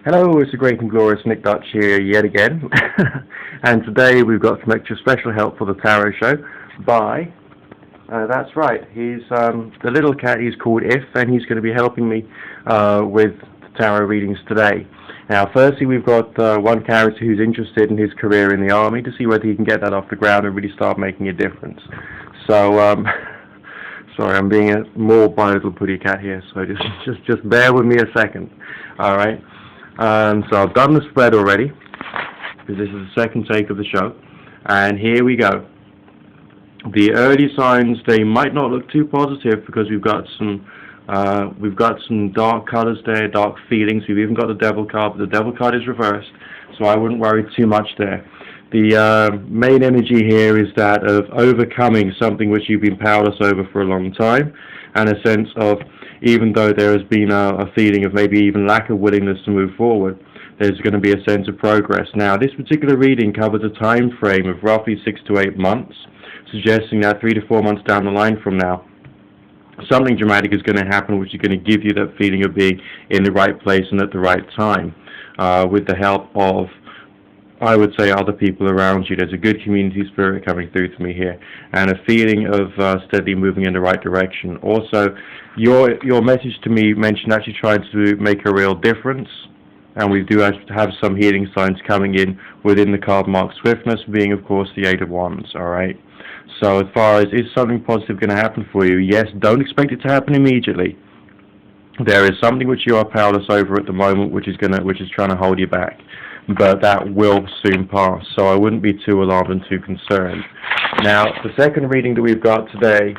Hello, it's the great and glorious Nick Dutch here yet again. And today we've got some extra special help for the tarot show by, that's right, he's the little cat. He's called If, and he's going to be helping me with the tarot readings today. Now, firstly, we've got one character who's interested in his career in the army to see whether he can get that off the ground and really start making a difference. So, sorry, I'm being mauled by a little putty cat here, so just bear with me a second. All right. So I've done the spread already, because this is the second take of the show, and here we go. The early signs, they might not look too positive because we've got some dark colors there, dark feelings. We've even got the devil card, but the devil card is reversed, so I wouldn't worry too much there. The main energy here is that of overcoming something which you've been powerless over for a long time, and a sense of, even though there has been a feeling of maybe even lack of willingness to move forward, there's going to be a sense of progress. Now, this particular reading covers a time frame of roughly 6 to 8 months, suggesting that 3 to 4 months down the line from now, something dramatic is going to happen, which is going to give you that feeling of being in the right place and at the right time, with the help of, I would say, other people around you. There's a good community spirit coming through to me here, and a feeling of steadily moving in the right direction. Also, your message to me mentioned actually trying to make a real difference, and we do have some healing signs coming in within the card mark swiftness, being, of course, the Eight of Wands. All right. So as far as is something positive going to happen for you, yes, don't expect it to happen immediately. There is something which you are powerless over at the moment, which is trying to hold you back, but that will soon pass, so I wouldn't be too alarmed and too concerned. Now, the second reading that we've got today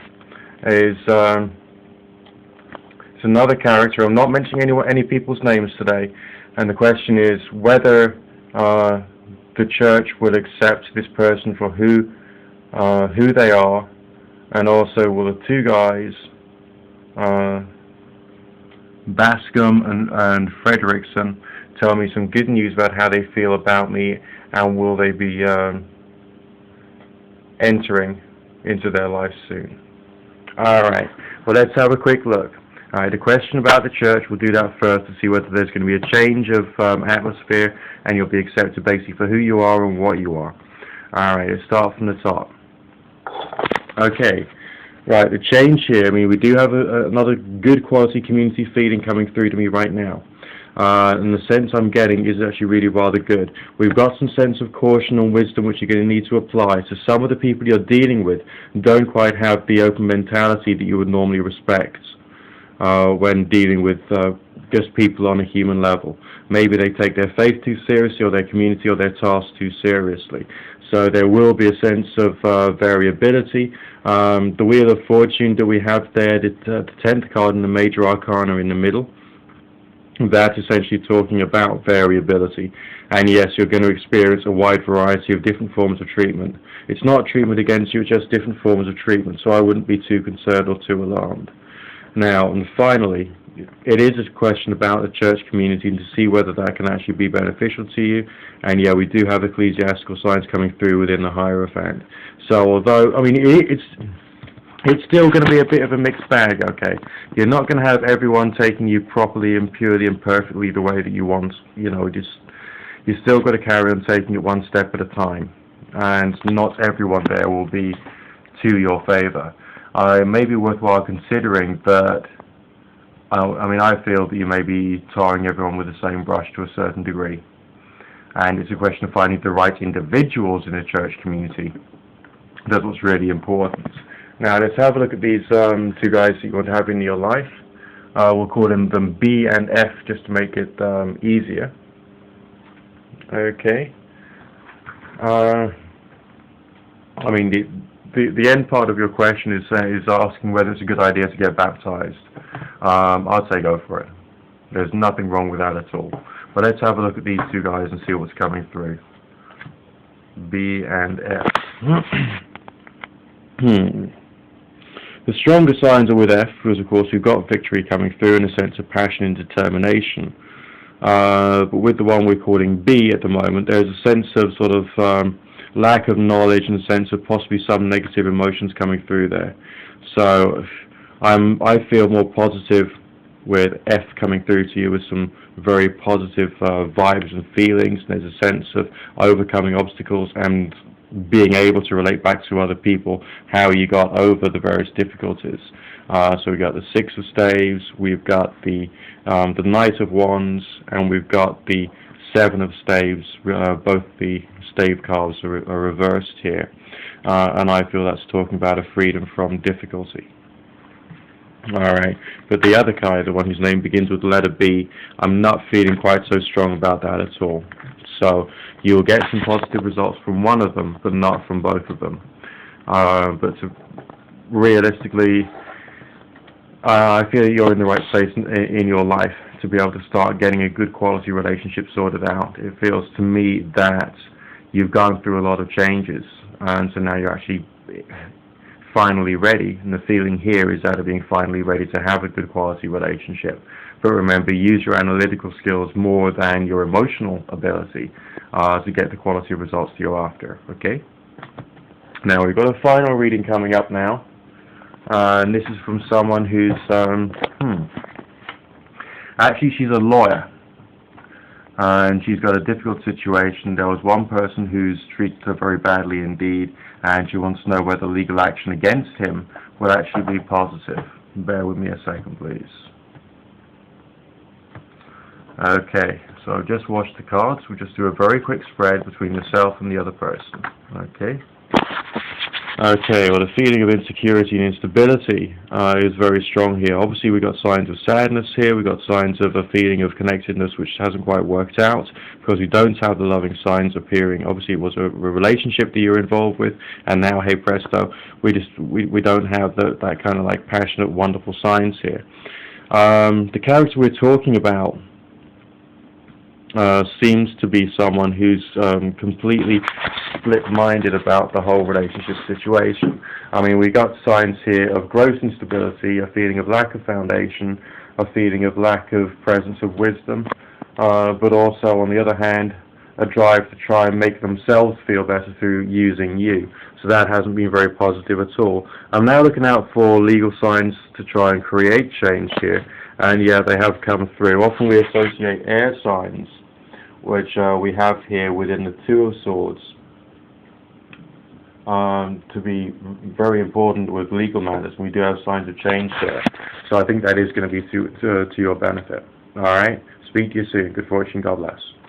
is it's another character. I'm not mentioning any people's names today, and the question is whether the church will accept this person for who they are, and also will the two guys, Bascom and Frederickson, tell me some good news about how they feel about me, and will they be entering into their life soon. Alright, well, let's have a quick look. Alright, the question about the church, we'll do that first to see whether there's going to be a change of atmosphere, and you'll be accepted basically for who you are and what you are. Alright, let's start from the top. Okay, right, the change here, I mean, we do have another good quality community feeling coming through to me right now. And the sense I'm getting is actually really rather good. We've got some sense of caution and wisdom which you're going to need to apply. So some of the people you're dealing with don't quite have the open mentality that you would normally respect when dealing with just people on a human level. Maybe they take their faith too seriously, or their community or their task too seriously. So there will be a sense of variability. The Wheel of Fortune that we have there, the 10th card in the Major Arcana in the middle, that's essentially talking about variability. And yes, you're going to experience a wide variety of different forms of treatment. It's not treatment against you, it's just different forms of treatment, so I wouldn't be too concerned or too alarmed. Now, and finally, it is a question about the church community and to see whether that can actually be beneficial to you. And yeah, we do have ecclesiastical signs coming through within the Hierophant. So although, I mean, it's still going to be a bit of a mixed bag, okay? You're not going to have everyone taking you properly and purely and perfectly the way that you want. You know, you still got to carry on taking it one step at a time. And not everyone there will be to your favor. It may be worthwhile considering, but I mean, I feel that you may be tarring everyone with the same brush to a certain degree. And it's a question of finding the right individuals in a church community. That's what's really important. Now, let's have a look at these two guys that you want to have in your life. We'll call them B and F just to make it easier. Okay. I mean, the end part of your question is asking whether it's a good idea to get baptized. I'd say go for it. There's nothing wrong with that at all. But let's have a look at these two guys and see what's coming through. B and F. The stronger signs are with F, because of course we've got victory coming through and a sense of passion and determination. But with the one we're calling B at the moment, there's a sense of sort of lack of knowledge and a sense of possibly some negative emotions coming through there. So I feel more positive with F coming through to you with some very positive vibes and feelings. There's a sense of overcoming obstacles and being able to relate back to other people how you got over the various difficulties. So we've got the Six of Staves, we've got the Knight of Wands, and we've got the Seven of Staves. Both the stave cards are reversed here, and I feel that's talking about a freedom from difficulty. Alright, but the other card, the one whose name begins with the letter B, I'm not feeling quite so strong about that at all. So you'll get some positive results from one of them, but not from both of them. Realistically, I feel that you're in the right place in your life to be able to start getting a good quality relationship sorted out. It feels to me that you've gone through a lot of changes, and so now you're actually finally ready, and the feeling here is that of being finally ready to have a good quality relationship. But remember, use your analytical skills more than your emotional ability to get the quality of results that you're after, okay? Now, we've got a final reading coming up now, and this is from someone who's, actually she's a lawyer, and she's got a difficult situation. There was one person who's treated her very badly indeed, and she wants to know whether legal action against him will actually be positive. Bear with me a second, please. Okay, so I've just washed the cards. We'll just do a very quick spread between yourself and the other person. Okay. Okay, well, the feeling of insecurity and instability is very strong here. Obviously, we've got signs of sadness here. We've got signs of a feeling of connectedness which hasn't quite worked out because we don't have the loving signs appearing. Obviously, it was a relationship that you're involved with, and now, hey presto, we don't have that kind of like passionate, wonderful signs here. The character we're talking about seems to be someone who's completely split-minded about the whole relationship situation. I mean, we got signs here of gross instability, a feeling of lack of foundation, a feeling of lack of presence of wisdom, but also, on the other hand, a drive to try and make themselves feel better through using you. So that hasn't been very positive at all. I'm now looking out for legal signs to try and create change here, and yeah, they have come through. Often we associate air signs, which we have here within the Two of Swords, to be very important with legal matters. We do have signs of change there, so I think that is going to be to your benefit. Alright, speak to you soon. Good fortune, God bless.